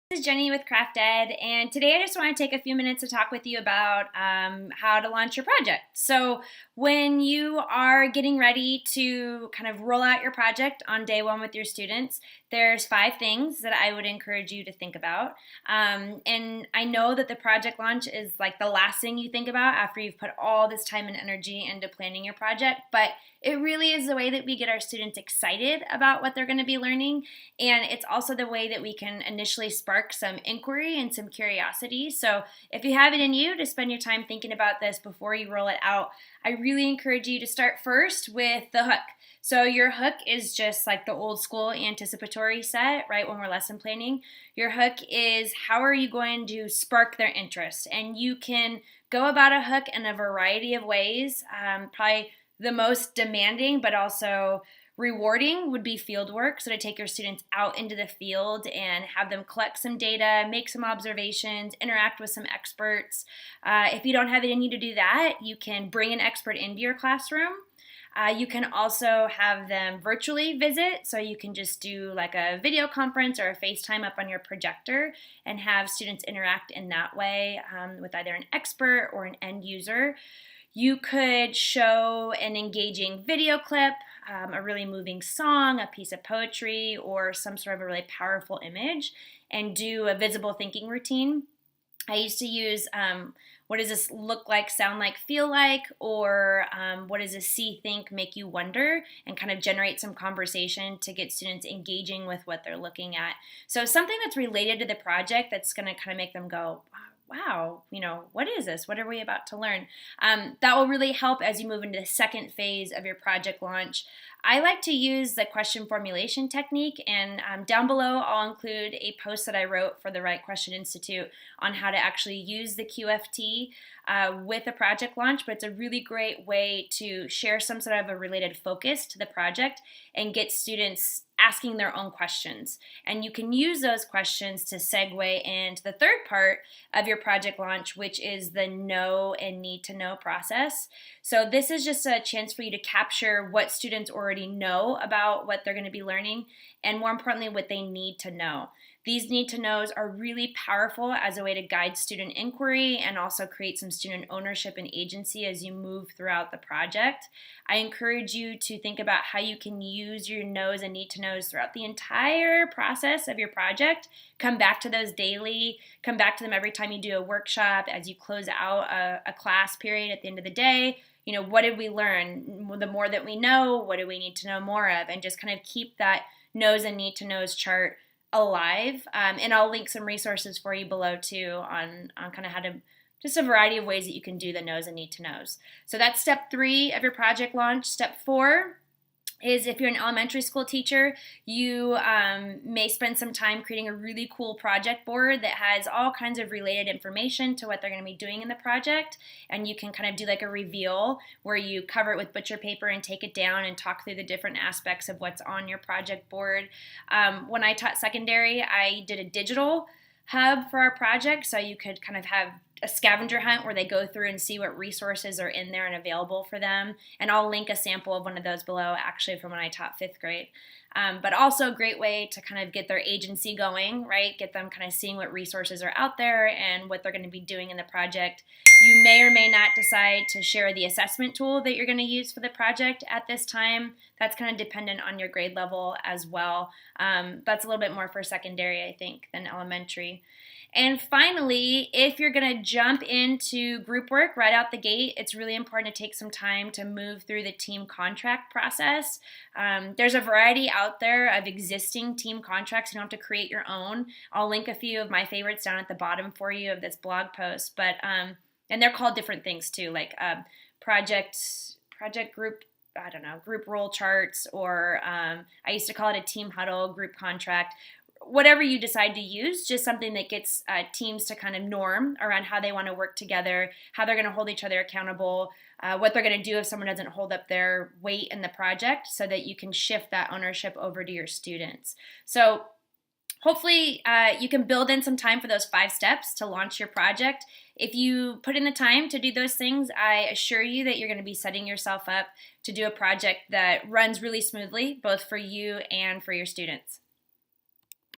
This is Jenny with Craft Ed, and today I just want to take a few minutes to talk with you about how to launch your project. So when you are getting ready to kind of roll out your project on day one with your students, there's 5 things that I would encourage you to think about. And I know that the project launch is like the last thing you think about after you've put all this time and energy into planning your project, but it really is the way that we get our students excited about what they're going to be learning, and it's also the way that we can initially spark some inquiry and some curiosity. So if you have it in you to spend your time thinking about this before you roll it out, I really encourage you to start first with the hook. So your hook is just like the old school anticipatory set, right, when we're lesson planning. Your hook is how are you going to spark their interest? And you can go about a hook in a variety of ways. Probably the most demanding but also rewarding would be field work. So to take your students out into the field and have them collect some data, make some observations, interact with some experts. If you don't have it in you to do that, you can bring an expert into your classroom. You can also have them virtually visit, so you can just do like a video conference or a FaceTime up on your projector and have students interact in that way with either an expert or an end user. You could show an engaging video clip, a really moving song, a piece of poetry, or some sort of a really powerful image, and do a visible thinking routine. I used to use what does this look like, sound like, feel like, or what does this see, think, make you wonder, and kind of generate some conversation to get students engaging with what they're looking at. So something that's related to the project that's going to kind of make them go, wow, what is this? What are we about to learn? That will really help as you move into the second phase of your project launch. I like to use the question formulation technique, and down below I'll include a post that I wrote for the Right Question Institute on how to actually use the QFT with a project launch, but it's a really great way to share some sort of a related focus to the project and get students asking their own questions. And you can use those questions to segue into the third part of your project launch, which is the know and need to know process. So this is just a chance for you to capture what students already know about what they're going to be learning, and more importantly, what they need to know. These need to knows are really powerful as a way to guide student inquiry and also create some student ownership and agency as you move throughout the project. I encourage you to think about how you can use your knows and need to knows throughout the entire process of your project. Come back to those daily, come back to them every time you do a workshop, as you close out a class period at the end of the day. What did we learn? The more that we know, what do we need to know more of? And just kind of keep that knows and need to knows chart alive. And I'll link some resources for you below too on kind of how to, just a variety of ways that you can do the knows and need to knows. So that's step 3 of your project launch. Step 4 is if you're an elementary school teacher, you may spend some time creating a really cool project board that has all kinds of related information to what they're going to be doing in the project. And you can kind of do like a reveal where you cover it with butcher paper and take it down and talk through the different aspects of what's on your project board. When I taught secondary, I did a digital hub for our project, so you could kind of have a scavenger hunt where they go through and see what resources are in there and available for them. And I'll link a sample of one of those below, actually, from when I taught 5th grade. But also a great way to kind of get their agency going, right? Get them kind of seeing what resources are out there and what they're going to be doing in the project. You may or may not decide to share the assessment tool that you're going to use for the project at this time. That's kind of dependent on your grade level as well. That's a little bit more for secondary, I think, than elementary. And finally, if you're going to jump into group work right out the gate, it's really important to take some time to move through the team contract process. There's a variety out there of existing team contracts. You don't have to create your own. I'll link a few of my favorites down at the bottom for you of this blog post. But and they're called different things too, like project group, I don't know, group role charts, or I used to call it a team huddle, group contract. Whatever you decide to use, just something that gets teams to kind of norm around how they want to work together, how they're going to hold each other accountable, what they're going to do if someone doesn't hold up their weight in the project, so that you can shift that ownership over to your students. So hopefully you can build in some time for those 5 steps to launch your project. If you put in the time to do those things, I assure you that you're going to be setting yourself up to do a project that runs really smoothly, both for you and for your students.